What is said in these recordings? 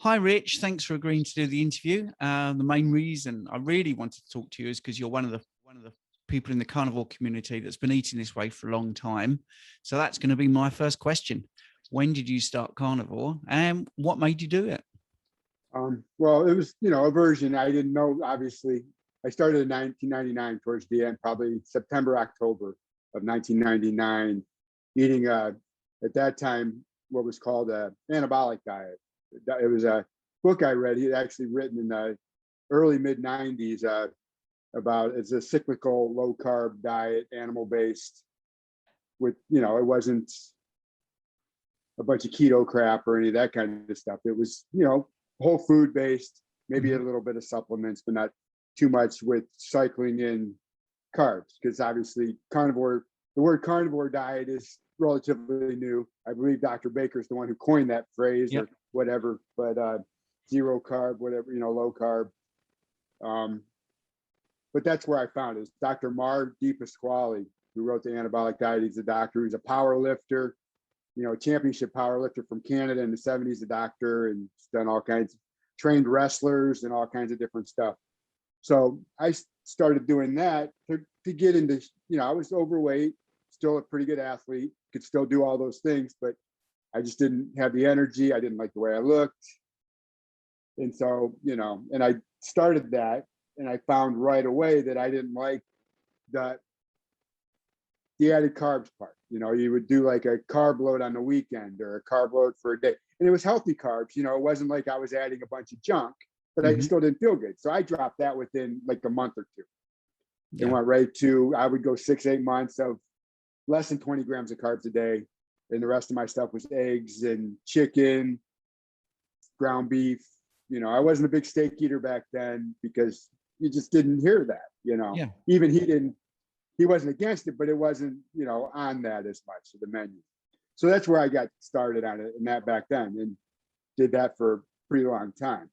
Hi, Rich. Thanks for agreeing to do the interview. The main reason I really wanted to talk to you is because you're one of the people in the carnivore community that's been eating this way for a long time. So that's going to be my first question. When did you start carnivore, and what made you do it? Well, it was, a version I didn't know. Obviously, I started in 1999 towards the end, probably September, October of 1999, eating at that time what was called a anabolic diet. It was a book I read. He had actually written in the early mid 90s about it's a cyclical low carb diet, animal based. With it wasn't a bunch of keto crap or any of that kind of stuff. It was whole food based, maybe a little bit of supplements, but not too much with cycling in carbs, because obviously the word carnivore diet is relatively new. I believe Dr. Baker is the one who coined that phrase. Yep. Or whatever, but zero carb, whatever, low carb. But that's where I found it. It's Dr. Mar DiPasquale, who wrote the anabolic diet. He's a doctor. He's a power lifter, championship power lifter from Canada in the 70s, a doctor, and done all kinds, trained wrestlers and all kinds of different stuff. So I started doing that to get into, I was overweight, still a pretty good athlete, could still do all those things, but I just didn't have the energy. I didn't like the way I looked. And so, and I started that, and I found right away that I didn't like the added carbs part. You would do like a carb load on the weekend or a carb load for a day. And it was healthy carbs. It wasn't like I was adding a bunch of junk, but I still didn't feel good. So I dropped that within like a month or two. Yeah. And went right to, I would go 6-8 months of less than 20 grams of carbs a day. And the rest of my stuff was eggs and chicken, ground beef. I wasn't a big steak eater back then because you just didn't hear that, Yeah. Even he wasn't against it, but it wasn't, on that as much of the menu. So that's where I got started on it and that back then, and did that for a pretty long time.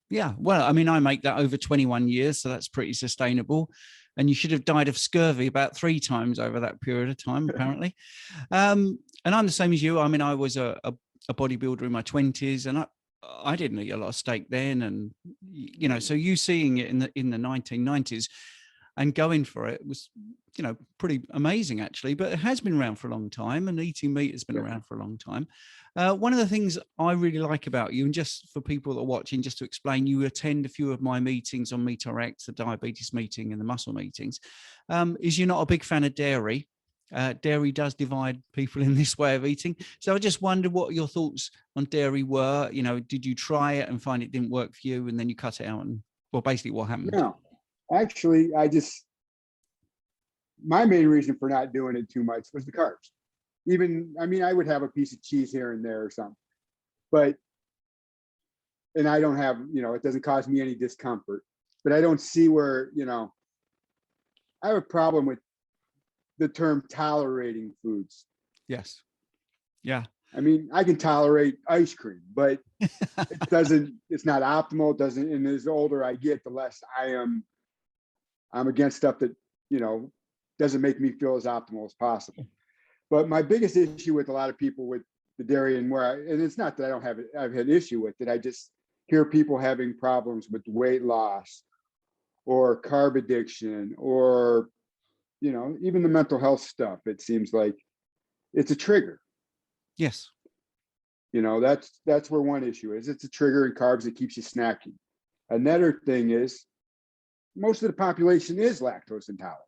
Yeah. Well, I mean, I make that over 21 years, so that's pretty sustainable. And you should have died of scurvy about 3 times over that period of time, apparently. And I'm the same as you. I mean, I was a bodybuilder in my 20s, and I didn't eat a lot of steak then. And, so you seeing it in the 1990s and going for it was, pretty amazing, actually. But it has been around for a long time, and eating meat has been around for a long time. One of the things I really like about you, and just for people that are watching, just to explain, you attend a few of my meetings on MeatRx, the diabetes meeting and the muscle meetings, is you're not a big fan of dairy. Dairy does divide people in this way of eating. So I just wondered what your thoughts on dairy were. Did you try it and find it didn't work for you, and then you cut it out? And well, basically what happened? No, actually, my main reason for not doing it too much was the carbs. I would have a piece of cheese here and there or something, and I don't have, it doesn't cause me any discomfort, but I don't see where, I have a problem with the term tolerating foods. Yes. Yeah. I can tolerate ice cream, but it's not optimal. It doesn't, and as older I get, the less I'm against stuff that, doesn't make me feel as optimal as possible. But my biggest issue with a lot of people with the dairy, and it's not that I don't have it, I've had issue with it. I just hear people having problems with weight loss or carb addiction or, even the mental health stuff. It seems like it's a trigger. Yes. That's where one issue is. It's a trigger in carbs that keeps you snacking. Another thing is most of the population is lactose intolerant.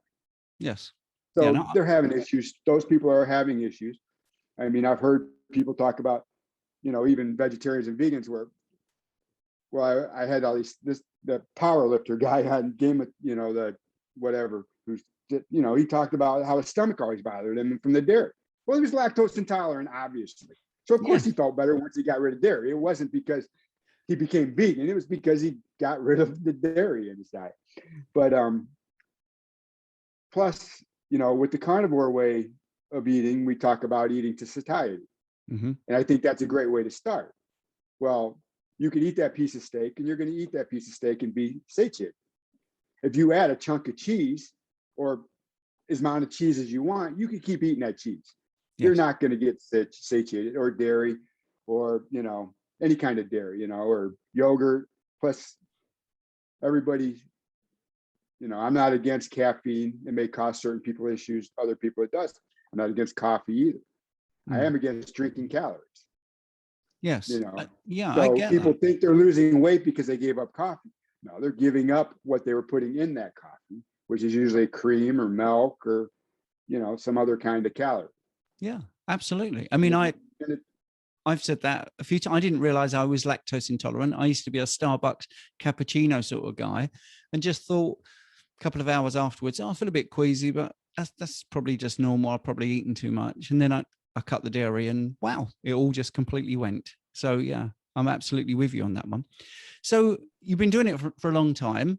Yes. So they're having issues. Those people are having issues. I've heard people talk about, even vegetarians and vegans where, well, I had all the power lifter guy on Game of, the whatever, who's, he talked about how his stomach always bothered him from the dairy. Well, he was lactose intolerant, obviously. So of course he felt better once he got rid of dairy. It wasn't because he became vegan. It was because he got rid of the dairy in his diet. But plus, with the carnivore way of eating, we talk about eating to satiety. Mm-hmm. And I think that's a great way to start. Well, you can eat that piece of steak and you're going to eat that piece of steak and be satiated. If you add a chunk of cheese or as amount of cheese as you want, you can keep eating that cheese. Yes. You're not going to get satiated, or dairy, or, any kind of dairy, or yogurt. Plus everybody, I'm not against caffeine. It may cause certain people issues, other people it does. I'm not against coffee either. I am against drinking calories. Yes. Yeah, I So get people that. think they're losing weight because they gave up coffee. No, they're giving up what they were putting in that coffee, which is usually cream or milk or, some other kind of calorie. Yeah, absolutely. I mean, I've said that a few times. I didn't realize I was lactose intolerant. I used to be a Starbucks cappuccino sort of guy, and just thought a couple of hours afterwards, I feel a bit queasy, but that's probably just normal. I've probably eaten too much. And then I cut the dairy, and wow, it all just completely went. So yeah, I'm absolutely with you on that one. So you've been doing it for a long time.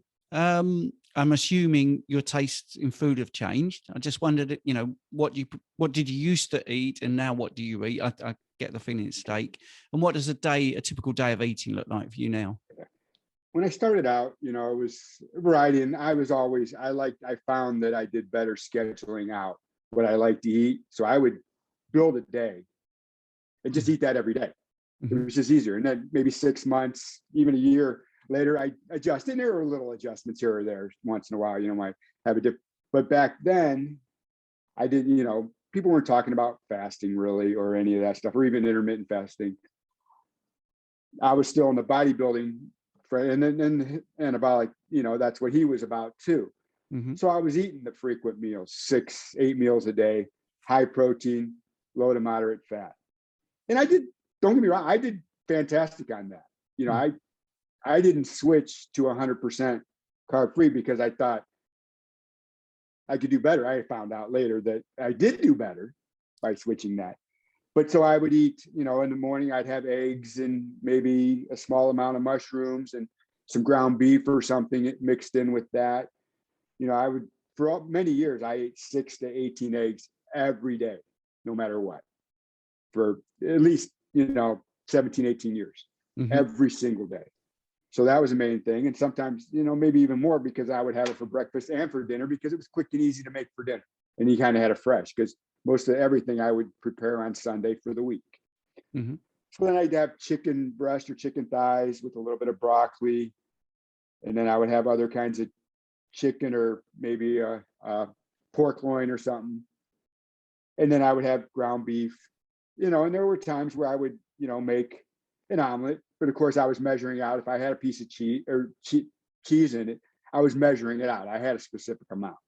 I'm assuming your tastes in food have changed. I just wondered, what did you used to eat, and now what do you eat? I get the feeling it's steak. And what does a typical day of eating look like for you now? When I started out, it was a variety, and I found that I did better scheduling out what I like to eat. So I would build a day and just eat that every day. It was just easier. And then maybe 6 months, even a year later, I adjusted. And there were little adjustments here or there once in a while, might have a dip. But back then, I didn't, people weren't talking about fasting really or any of that stuff, or even intermittent fasting. I was still in the bodybuilding, and about that's what he was about too. So I was eating the frequent meals, 6-8 meals a day, high protein, low to moderate fat. And don't get me wrong, I did fantastic on that. I didn't switch to 100% carb free because I thought I could do better. I found out later that I did do better by switching that. But so I would eat, in the morning, I'd have eggs and maybe a small amount of mushrooms and some ground beef or something mixed in with that. For many years, I ate 6 to 18 eggs every day, no matter what, for at least, 17, 18 years, every single day. So that was the main thing. And sometimes, maybe even more because I would have it for breakfast and for dinner because it was quick and easy to make for dinner. And you kind of had it fresh because most of everything I would prepare on Sunday for the week. So then I'd have chicken breast or chicken thighs with a little bit of broccoli. And then I would have other kinds of chicken or maybe a pork loin or something. And then I would have ground beef, and there were times where I would, make an omelet. But of course, I was measuring out if I had a piece of cheese or cheese in it, I was measuring it out. I had a specific amount.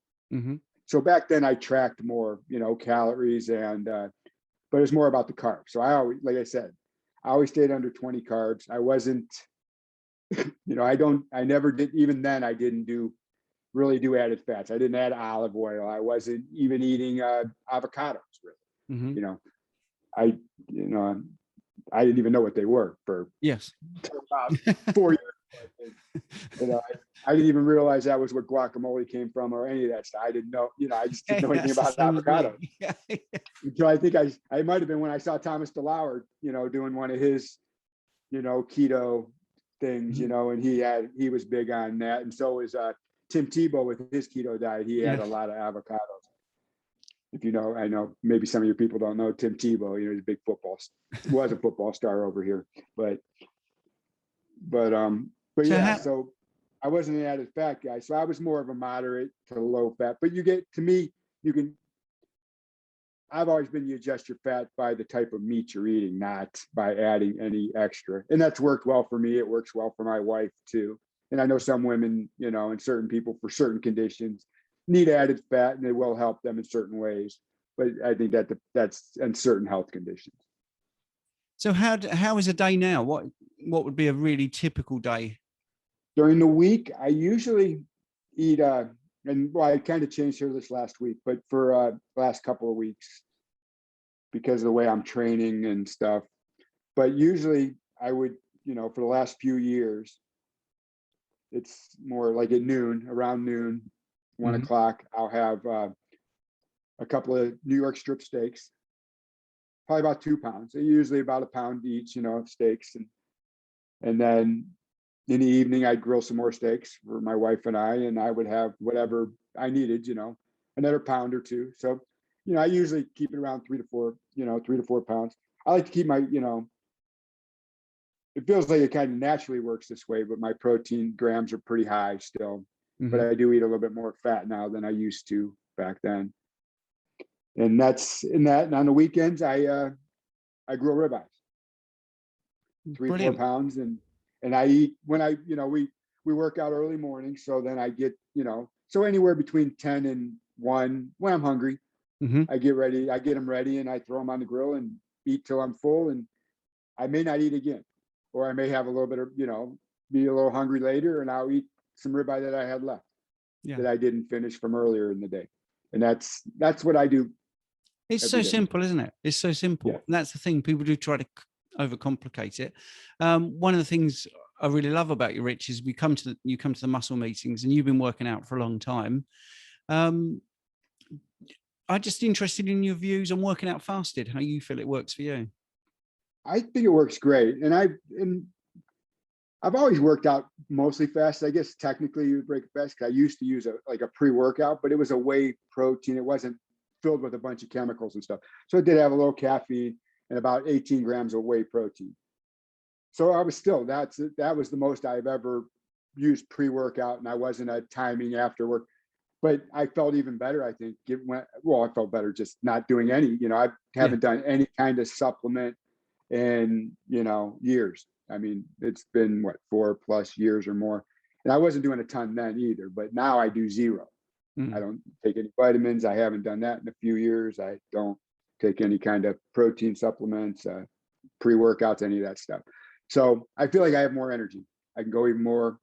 So back then I tracked more, calories but it was more about the carbs. So like I said, I always stayed under 20 carbs. I wasn't, I never did, even then I didn't really do added fats. I didn't add olive oil. I wasn't even eating avocados really. I didn't even know what they were for about 4 years. I didn't even realize that was what guacamole came from or any of that stuff. I didn't know, I just didn't know anything about avocados. Until I think I might have been when I saw Thomas DeLauer, doing one of his, keto things, and he was big on that. And so was Tim Tebow with his keto diet. He had a lot of avocados. If I know maybe some of your people don't know Tim Tebow, he's a big was a football star over here, but yeah, so I wasn't an added fat guy. So I was more of a moderate to low fat, but I've always been, you adjust your fat by the type of meat you're eating, not by adding any extra. And that's worked well for me. It works well for my wife too. And I know some women, and certain people for certain conditions need added fat and it will help them in certain ways. But I think that's in certain health conditions. So how is a day now? What would be a really typical day? During the week, I usually eat, I kind of changed here this last week, but for last couple of weeks, because of the way I'm training and stuff. But usually I would, for the last few years, it's more like at noon, around noon, 1 o'clock, I'll have a couple of New York strip steaks, probably about 2 pounds. They're usually about a pound each, steaks. And then in the evening, I'd grill some more steaks for my wife and I would have whatever I needed, another pound or two. So, I usually keep it around 3 to 4 pounds. I like to keep my, it feels like it kind of naturally works this way, but my protein grams are pretty high still. But I do eat a little bit more fat now than I used to back then. And that's in that. And on the weekends, I grill ribeyes, 3-4 pounds, and I eat when I, we work out early morning, so then I get, so anywhere between 10 and 1 when I'm hungry, I get ready, I get them ready, and I throw them on the grill and eat till I'm full, and I may not eat again, or I may have a little bit of, be a little hungry later, and I'll eat some ribeye that I had left that I didn't finish from earlier in the day. And that's what I do. It's so simple, isn't it? It's so simple. Yeah. And that's the thing. People do try to overcomplicate it. One of the things I really love about you, Rich, is you come to the muscle meetings, and you've been working out for a long time. I'm just interested in your views on working out fasted, how you feel it works for you. I think it works great. And I've always worked out mostly fast. I guess technically you would break it fast, because I used to use a pre-workout, but it was a whey protein. It wasn't filled with a bunch of chemicals and stuff. So it did have a little caffeine and about 18 grams of whey protein. So I was still, that was the most I've ever used pre-workout, and I wasn't a timing after work. But I felt even better, I think. I felt better just not doing any, I haven't done any kind of supplement in, years. I mean, it's been 4+ years or more. And I wasn't doing a ton then either, but now I do zero. I don't take any vitamins. I haven't done that in a few years. I don't take any kind of protein supplements, pre-workouts, any of that stuff. So I feel like I have more energy. I can go even more.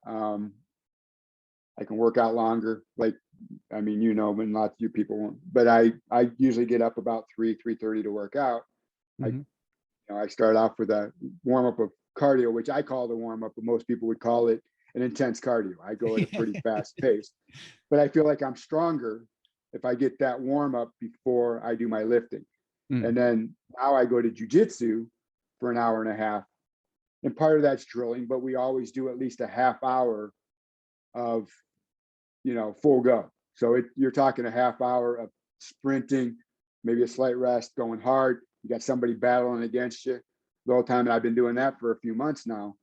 I can work out longer. But lots of you people won't. But I usually get up about 3:30 to work out. I start off with a warm-up of cardio, which I call the warm-up, but most people would call it an intense cardio. I go at a pretty fast pace, but I feel like I'm stronger if I get that warm-up before I do my lifting. And then now I go to jujitsu for an hour and a half, and part of that's drilling, but we always do at least a half hour of, full go. So you're talking a half hour of sprinting, maybe a slight rest, going hard. You got somebody battling against you the whole time. And I've been doing that for a few months now.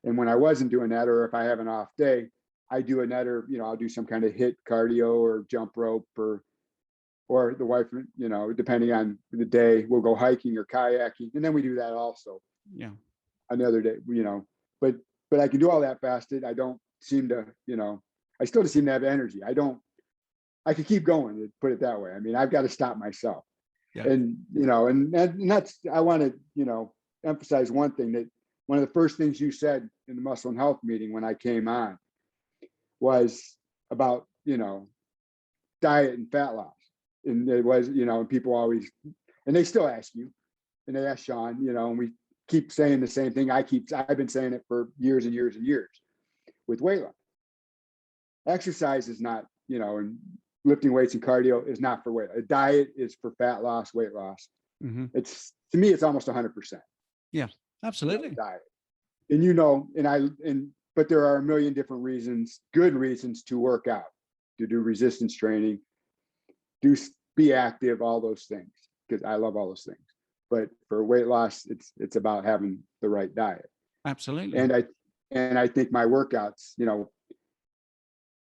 And when I wasn't doing that, or if I have an off day, I do another, I'll do some kind of HIIT cardio or jump rope, or the wife, depending on the day, we'll go hiking or kayaking. And then we do that also. Yeah. Another day, but I can do all that fasted. I don't seem to, I still seem to have energy. I could keep going, to put it that way. I mean, I've got to stop myself. Yeah. And, and that's, I want to, emphasize one thing, that one of the first things you said in the muscle and health meeting when I came on was about, diet and fat loss. And it was, and people always, and they still ask you, and they ask Sean, and we keep saying the same thing. I've been saying it for years and years and years with weight loss. Exercise is not, and lifting weights and cardio is not for weight. A diet is for fat loss, weight loss. It's, to me, it's almost 100%. Yeah, absolutely. Diet. And but there are a million different reasons, good reasons to work out, to do resistance training, be active, all those things, because I love all those things. But for weight loss, it's about having the right diet. Absolutely. And I think my workouts, in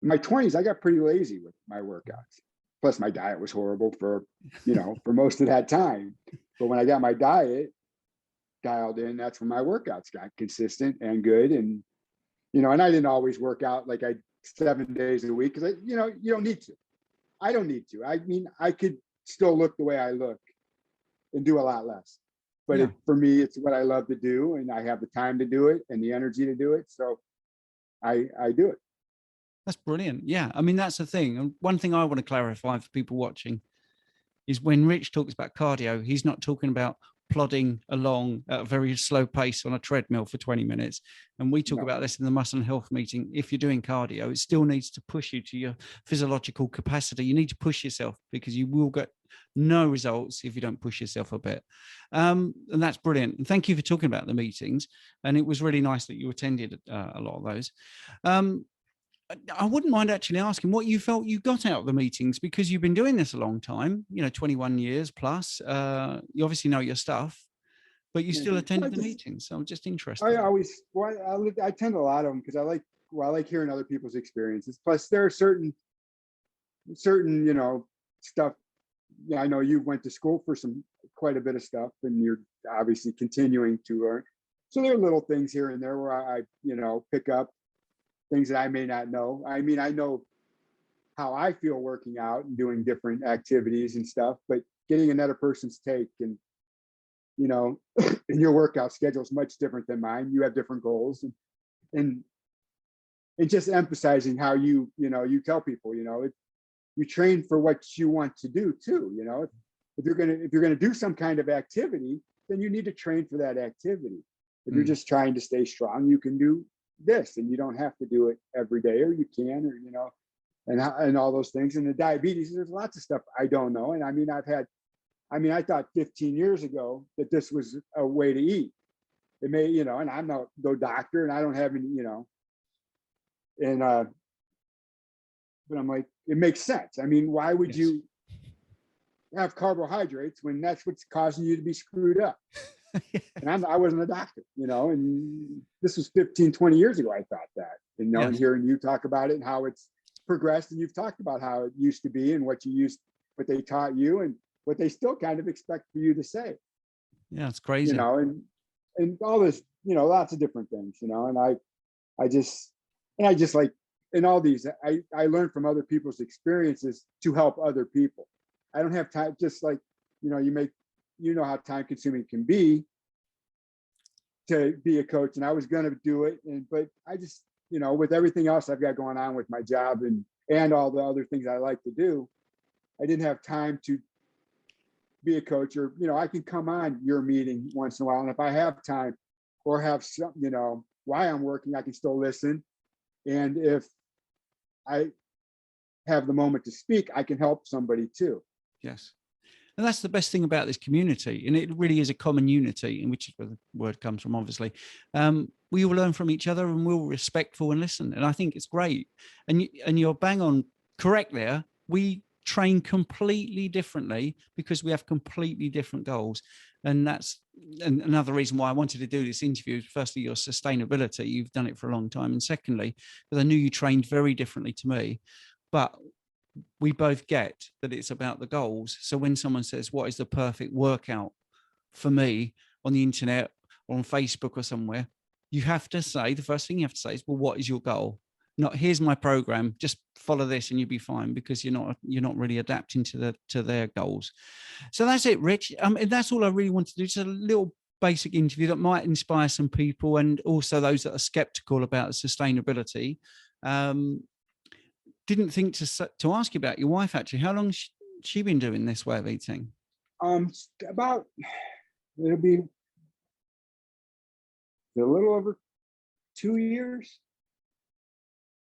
my 20s, I got pretty lazy with my workouts. Plus my diet was horrible for most of that time. But when I got my diet dialed in, that's when my workouts got consistent and good. And, and I didn't always work out like 7 days a week, because you don't need to. I don't need to. I mean, I could still look the way I look and do a lot less. But for me, it's what I love to do, and I have the time to do it and the energy to do it. So I do it. That's brilliant. Yeah. I mean, that's the thing. And one thing I want to clarify for people watching is when Rich talks about cardio, he's not talking about plodding along at a very slow pace on a treadmill for 20 minutes. And we talk about this in the muscle and health meeting. If you're doing cardio, it still needs to push you to your physiological capacity. You need to push yourself, because you will get no results if you don't push yourself a bit. And that's brilliant. And thank you for talking about the meetings. And it was really nice that you attended a lot of those. I wouldn't mind actually asking what you felt you got out of the meetings, because you've been doing this a long time, 21 years plus. You obviously know your stuff. but you Yeah. still attended I the just, meetings. So I'm just I interested. always, well, I attend a lot of them because I like hearing other people's experiences. Plus, there are certain, stuff. Yeah, I know you went to school for quite a bit of stuff, and you're obviously continuing to learn. So there are little things here and there where I pick up things that I may not know. I mean, I know how I feel working out and doing different activities and stuff, but getting another person's take and and your workout schedule is much different than mine. You have different goals, and just emphasizing how you tell people, you train for what you want to do too. If you're gonna do some kind of activity, then you need to train for that activity. If you're just trying to stay strong, you can do this, and you don't have to do it every day, or you can, or and all those things. And the diabetes, there's lots of stuff I don't know. And I mean, I thought 15 years ago that this was a way to eat. It may, and I'm no doctor, and I don't have any, and but I'm like, it makes sense. I mean, why would you have carbohydrates when that's what's causing you to be screwed up? And I wasn't a doctor, and this was 15, 20 years ago. I thought that, and hearing you talk about it and how it's progressed, and you've talked about how it used to be and what they taught you and what they still kind of expect for you to say. Yeah, it's crazy. And all this, lots of different things, and I just like, in all these, I learned from other people's experiences to help other people. I don't have time, just like, how time consuming it can be to be a coach, and I was going to do it. But I just, with everything else I've got going on with my job and all the other things I like to do, I didn't have time to be a coach. Or, I can come on your meeting once in a while, and if I have time or have some, while I'm working, I can still listen. And if I have the moment to speak, I can help somebody too. Yes. And that's the best thing about this community. And it really is a common unity, in which the word comes from, obviously. We all learn from each other, and we're all respectful and listen. And I think it's great. And you're bang on correct there. We train completely differently because we have completely different goals. And that's another reason why I wanted to do this interview. Firstly, your sustainability. You've done it for a long time. And secondly, because I knew you trained very differently to me. But we both get that it's about the goals. So when someone says, what is the perfect workout for me on the internet or on Facebook or somewhere, you have to say, the first thing you have to say is, well, what is your goal? Not, here's my program, just follow this and you'll be fine, because you're not really adapting to their goals. So that's it, Rich. And that's all I really want to do. Just a little basic interview that might inspire some people, and also those that are skeptical about sustainability. Didn't think to ask you about your wife, actually. How long she been doing this way of eating? About, it'll be a little over 2 years.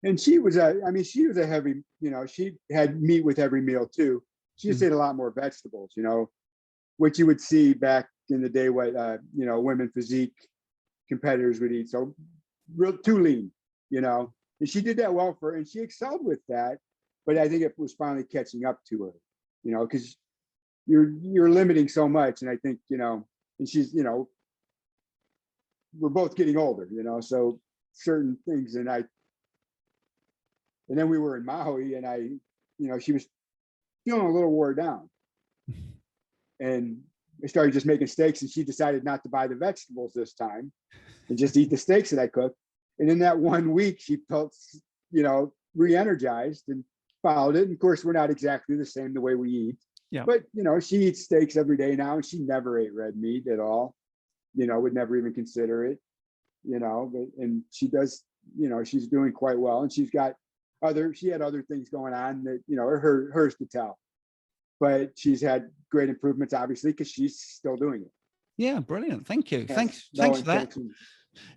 And she was a heavy, she had meat with every meal too. She just ate a lot more vegetables, which you would see back in the day, what women physique competitors would eat. So real too lean, and she did that well for her, and she excelled with that. But I think it was finally catching up to her, because you're limiting so much. And I think, and she's, we're both getting older, so certain things. And then we were in Maui, and she was feeling a little wore down. And I started just making steaks, and she decided not to buy the vegetables this time and just eat the steaks that I cooked. And in that 1 week, she felt, re-energized and followed it. And of course, we're not exactly the same the way we eat. Yeah. But, she eats steaks every day now, and she never ate red meat at all. Would never even consider it, and she does, she's doing quite well. And she had other things going on that, hers to tell. But she's had great improvements, obviously, because she's still doing it. Yeah, brilliant. Thank you. Yes. Thanks for that.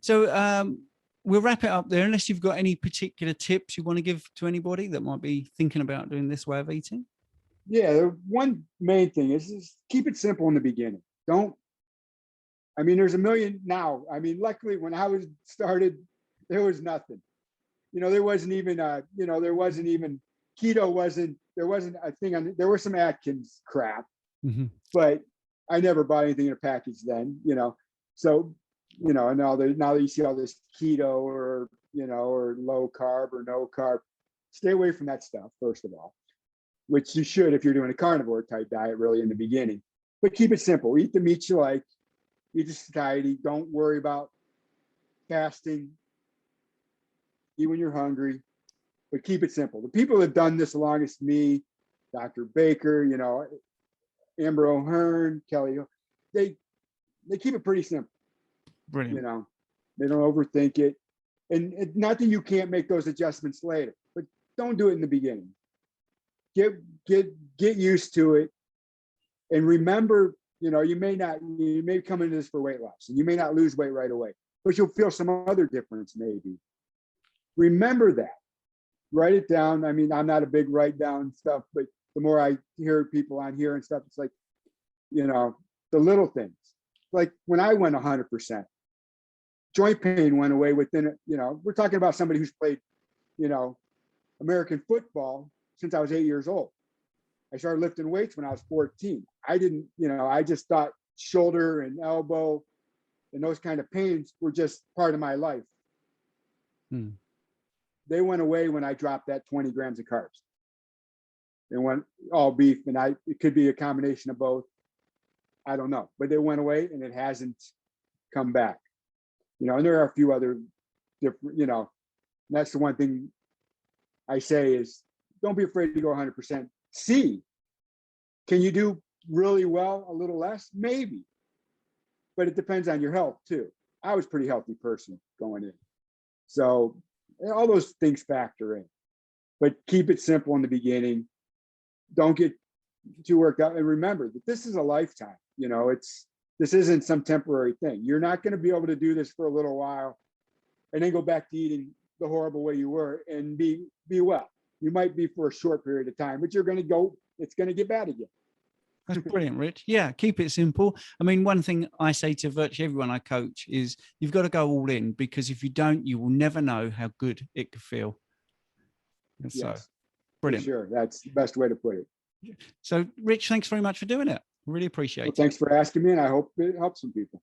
So we'll wrap it up there, unless you've got any particular tips you want to give to anybody that might be thinking about doing this way of eating. Yeah, the one main thing is keep it simple in the beginning. There's a million now. Luckily, when I was started, there was nothing. There wasn't even keto there wasn't a thing on. There was some Atkins crap, but I never bought anything in a package then, you know. So, you know, and now that you see all this keto or, you know, or low carb or no carb, stay away from that stuff, first of all, which you should if you're doing a carnivore type diet really in the beginning. But keep it simple. Eat the meat you like, eat the satiety. Don't worry about fasting. Eat when you're hungry, but keep it simple. The people that have done this the longest, me, Dr. Baker, you know, Amber O'Hearn, Kelly, they keep it pretty simple. Brilliant. You know, they don't overthink it. And not that you can't make those adjustments later, but don't do it in the beginning. Get used to it. And remember, you know, you may come into this for weight loss and you may not lose weight right away, but you'll feel some other difference maybe. Remember that. Write it down. I mean, I'm not a big write down stuff, but the more I hear people on here and stuff, it's like, you know, the little things. Like when I went 100%, joint pain went away within, you know, we're talking about somebody who's played, you know, American football since I was 8 years old. I started lifting weights when I was 14. I didn't, you know, I just thought shoulder and elbow and those kind of pains were just part of my life. They went away when I dropped that 20 grams of carbs. They went all beef, and it could be a combination of both. I don't know, but they went away and it hasn't come back. You know, and there are a few other different, you know, that's the one thing I say is don't be afraid to go 100%. See, can you do really well a little less? Maybe, but it depends on your health too. I was a pretty healthy person going in. So all those things factor in, but keep it simple in the beginning. Don't get too worked out. And remember that this is a lifetime, you know, this isn't some temporary thing. You're not going to be able to do this for a little while and then go back to eating the horrible way you were and be well. You might be for a short period of time, but it's going to get bad again. That's brilliant, Rich. Yeah, keep it simple. I mean, one thing I say to virtually everyone I coach is you've got to go all in, because if you don't, you will never know how good it could feel. And so, yes, brilliant. For sure. That's the best way to put it. So, Rich, thanks very much for doing it. Really appreciate it. Thanks for asking me, and I hope it helps some people.